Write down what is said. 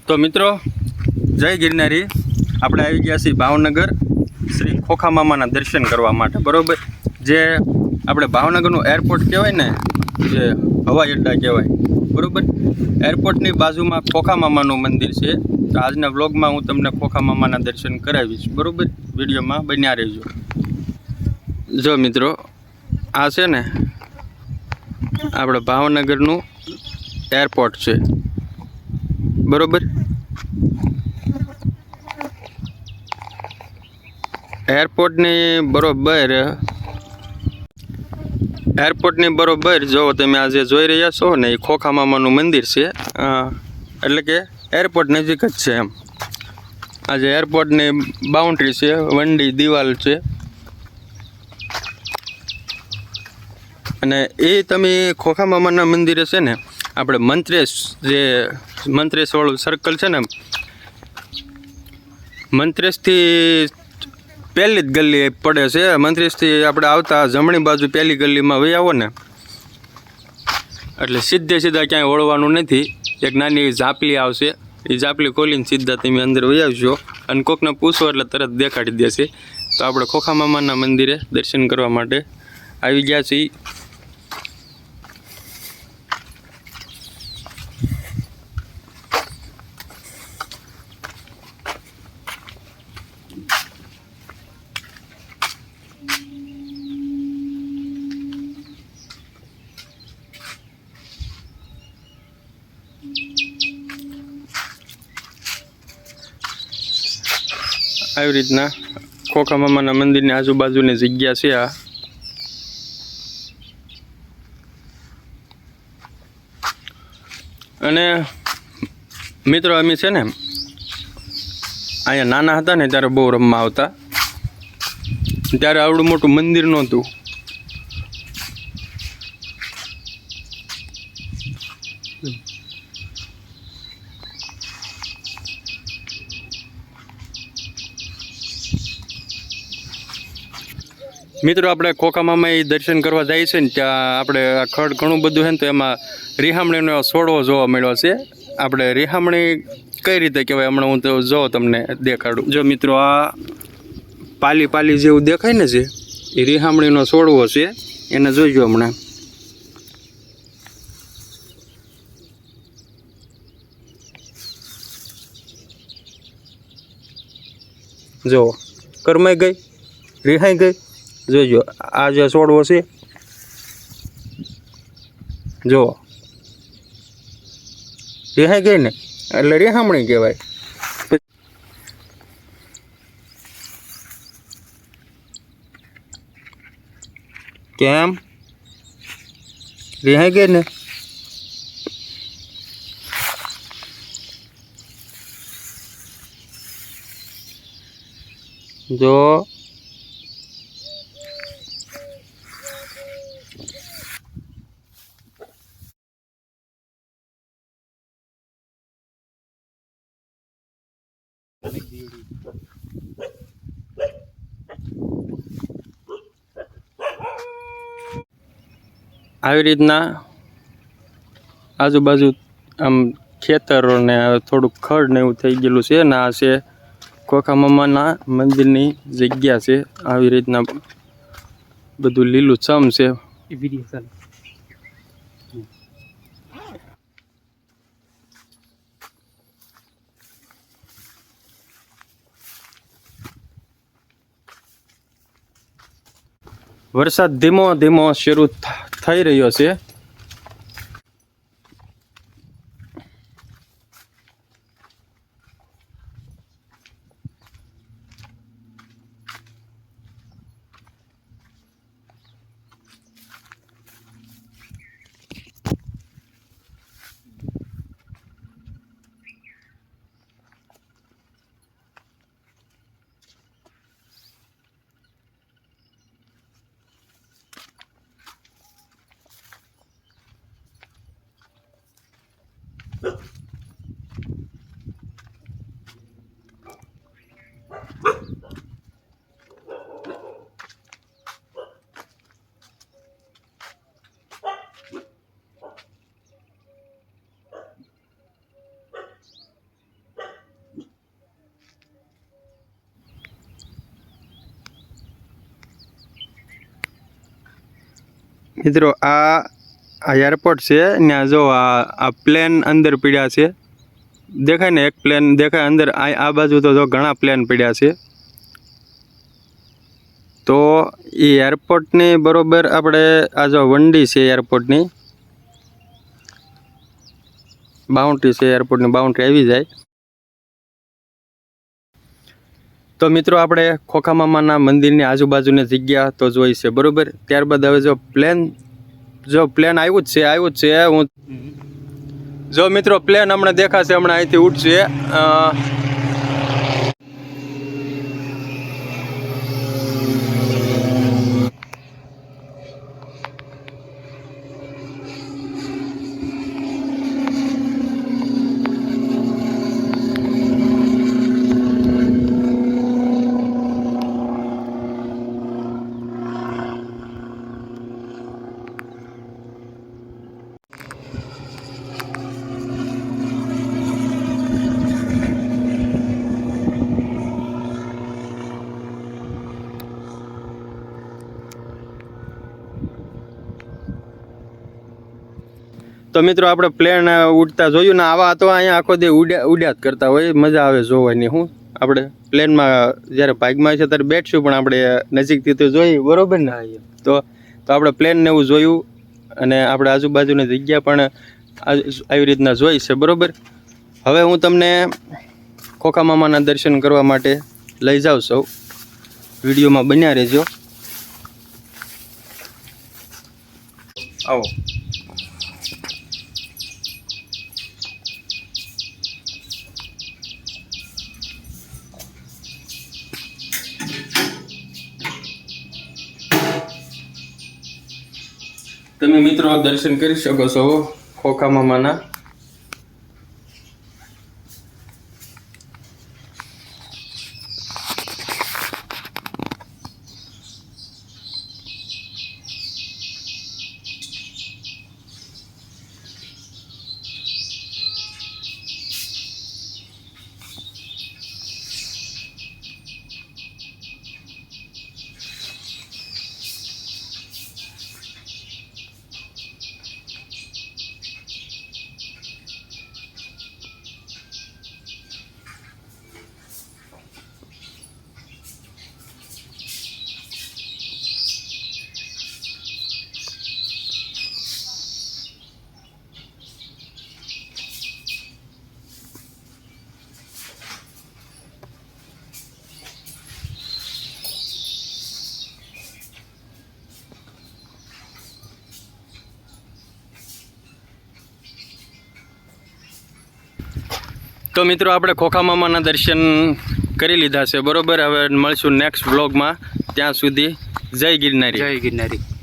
તો મિત્રો જય ગિરનારી, આપણે આવી ગયા છીએ ભાવનગર શ્રી ખોખા મામાના દર્શન કરવા માટે. બરાબર, જે આપણે ભાવનગરનું એરપોર્ટ કહેવાય ને, જે હવાઈ અડ્ડા કહેવાય, બરાબર, એરપોર્ટની બાજુમાં ખોખા મામાનું મંદિર છે. તો આજના વ્લોગમાં હું તમને ખોખા મામાના દર્શન કરાવીશ. બરાબર, વિડીયોમાં બન્યા રહેજો. જો મિત્રો, આ છે ને આપણે ભાવનગરનું એરપોર્ટ છે. બરોબર, એરપોર્ટની બરોબર જો તમે આજે જોઈ રહ્યા છો ને, એ ખોખા મામાનું મંદિર છે. એટલે કે એરપોર્ટ નજીક જ છે એમ. આજે એરપોર્ટની બાઉન્ડ્રી છે, વંડી દિવાલ છે. અને એ તમે ખોખા મામાના મંદિરે છે ને, આપણે મંત્રેશવાળું સર્કલ છે ને, મંત્રેશથી પહેલી જ ગલી પડે છે. મંત્રેશથી આપણે આવતા જમણી બાજુ પહેલી ગલીમાં વહી આવો ને, એટલે સીધા ક્યાંય વળવાનું નથી. એક નાની ઝાપલી આવશે, એ ઝાપલી ખોલીને સીધા તમે અંદર વહી આવશો. અને કોકને પૂછો એટલે તરત દેખાડી દેશે. તો આપણે ખોખા મામાના મંદિરે દર્શન કરવા માટે આવી ગયા છીએ. આવી રીતના ખોખા મામાના મંદિરની આજુબાજુની જગ્યા છે આ. અને મિત્રો, અમે છે ને અહીંયા નાના હતા ને ત્યારે બહુ રમવા આવતા. ત્યારે આવડું મોટું મંદિર નહોતું. મિત્રો, આપણે ખોખા મામા એ દર્શન કરવા જાય છે ને, ત્યાં આપણે આ ખડ ઘણું બધું છે ને, તો એમાં રીહામણીનો છોડવો જોવા મળ્યો છે. આપણે રીહામણી કઈ રીતે કહેવાય, હમણાં હું તો જો તમને દેખાડું. જો મિત્રો, આ પાલી જેવું દેખાય ને છે, એ રીહામણીનો છોડવો છે. એને જોઈજો હમણાં. જો કરમાઈ ગઈ, રીહાઈ ગઈ. જોઈજો, આ જે છોડવો છે, જો રીહાઈ ગઈ ને, એટલે રીહામણી કહેવાય. કેમ રીહાઈ ગઈ ને? જો આવી રીતના આજુબાજુ આમ ખેતરો ને થોડુંક ખડ ને એવું થઈ ગયેલું છે ને. આ છે ખોખા મામાના મંદિરની જગ્યા છે. આવી રીતના બધું લીલું છમ છે. વરસાદ ધીમો ધીમો શરૂ થઈ રહ્યો છે. મિત્રો આ એરપોર્ટ છે ત્યાં જો આ પ્લેન અંદર પડ્યા છે, દેખાય ને એક પ્લેન દેખાય અંદર, આ બાજુ તો જો ઘણા પ્લેન પડ્યા છે. તો એ એરપોર્ટની બરોબર આપણે આ જો વંડી છે એરપોર્ટની બાઉન્ડ્રી છે, એરપોર્ટની બાઉન્ડ્રી આવી જાય. તો મિત્રો આપણે ખોખા મામાના મંદિરની આજુબાજુની જગ્યા તો જોઈ છે બરોબર. ત્યારબાદ હવે જો પ્લેન આવ્યું જ છે હું જો મિત્રો પ્લેન હમણાં દેખાશે, હમણાં અહીંથી ઉઠશે. તો મિત્રો આપણે પ્લેન ઉડતા જોયું ને, આવા તો અહીંયા આખો દે ઉડ્યા જ કરતા હોય, મજા આવે જોવાની. હું આપણે પ્લેનમાં જ્યારે ભાગમાં છે ત્યારે બેઠશું, પણ આપણે નજીકથી તો જોઈ બરોબર ને. તો આપણે પ્લેનને એવું જોયું અને આપણે આજુબાજુની જગ્યા પણ આવી રીતના જોઈ છે બરોબર. હવે હું તમને ખોખા મામાના દર્શન કરવા માટે લઈ જાઉં છું, વિડીયોમાં બન્યા રહેજો. આવો. તમે મિત્રો દર્શન કરી શકો છો ખોખા મામાના. તો મિત્રો આપણે ખોખા મામાના દર્શન કરી લીધા છે બરોબર. હવે મળશું નેક્સ્ટ વ્લોગમાં. ત્યાં સુધી જય ગિરનારી. જય ગિરનારી.